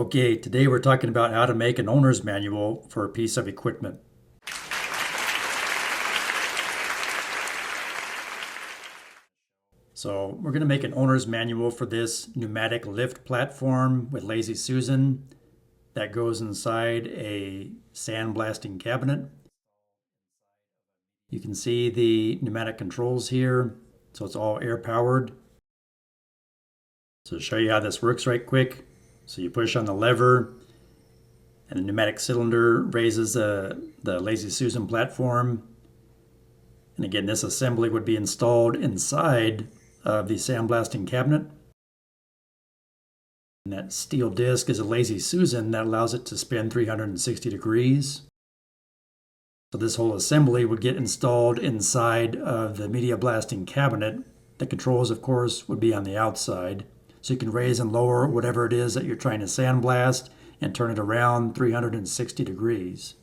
Okay, today we're talking about how to make an owner's manual for a piece of equipment. So we're going to make an owner's manual for this pneumatic lift platform with Lazy Susan that goes inside a sandblasting cabinet. You can see the pneumatic controls here, so it's all air powered. So to show you how this works right quick, so you push on the lever and the pneumatic cylinder raises the Lazy Susan platform. And again, this assembly would be installed inside of the sandblasting cabinet. And that steel disc is a Lazy Susan that allows it to spin 360 degrees. So this whole assembly would get installed inside of the media blasting cabinet. The controls, of course, would be on the outside. So you can raise and lower whatever it is that you're trying to sandblast and turn it around 360 degrees.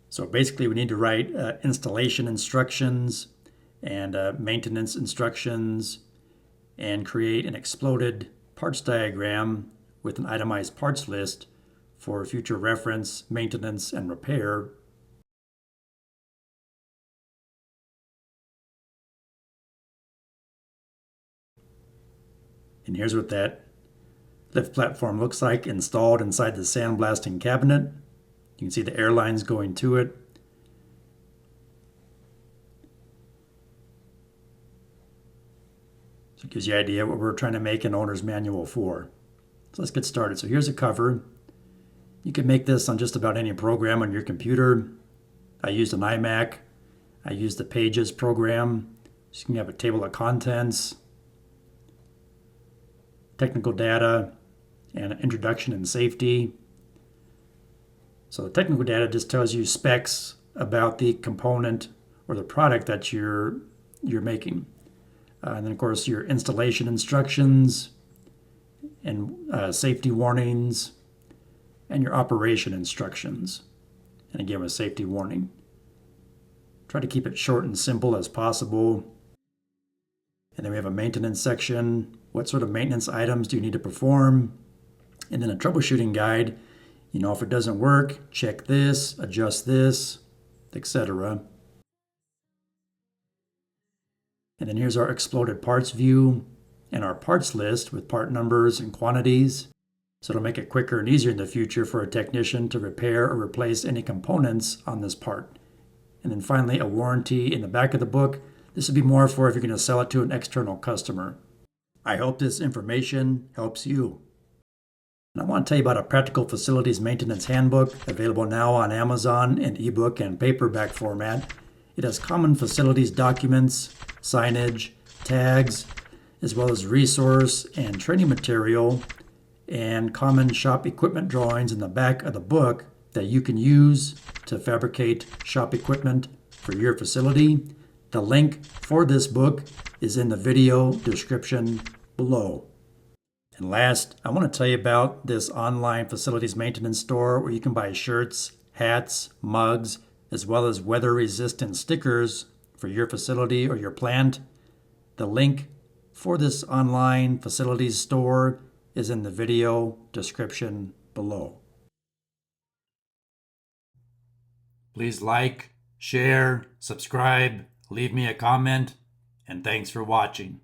So basically we need to write installation instructions and maintenance instructions and create an exploded parts diagram with an itemized parts list for future reference, maintenance, and repair. And here's what that lift platform looks like installed inside the sandblasting cabinet. You can see the air lines going to it. So it gives you an idea what we're trying to make an owner's manual for. So let's get started. So here's a cover. You can make this on just about any program on your computer. I used an iMac. I used the Pages program. So you can have a table of contents, technical data, and an introduction and safety. So the technical data just tells you specs about the component or the product that you're making. And then of course your installation instructions and safety warnings and your operation instructions. And again with safety warning. Try to keep it short and simple as possible. And then we have a maintenance section. What sort of maintenance items do you need to perform? And then a troubleshooting guide. You know, if it doesn't work, check this, adjust this, etc. And then here's our exploded parts view and our parts list with part numbers and quantities. So it'll make it quicker and easier in the future for a technician to repair or replace any components on this part. And then finally, a warranty in the back of the book. This would be more for if you're going to sell it to an external customer. I hope this information helps you. And I want to tell you about a practical facilities maintenance handbook available now on Amazon in ebook and paperback format. It has common facilities documents, signage, tags, as well as resource and training material and common shop equipment drawings in the back of the book that you can use to fabricate shop equipment for your facility. The link for this book is in the video description below. And last, I want to tell you about this online facilities maintenance store where you can buy shirts, hats, mugs, as well as weather-resistant stickers for your facility or your plant. The link for this online facilities store is in the video description below. Please like, share, subscribe, leave me a comment, and thanks for watching.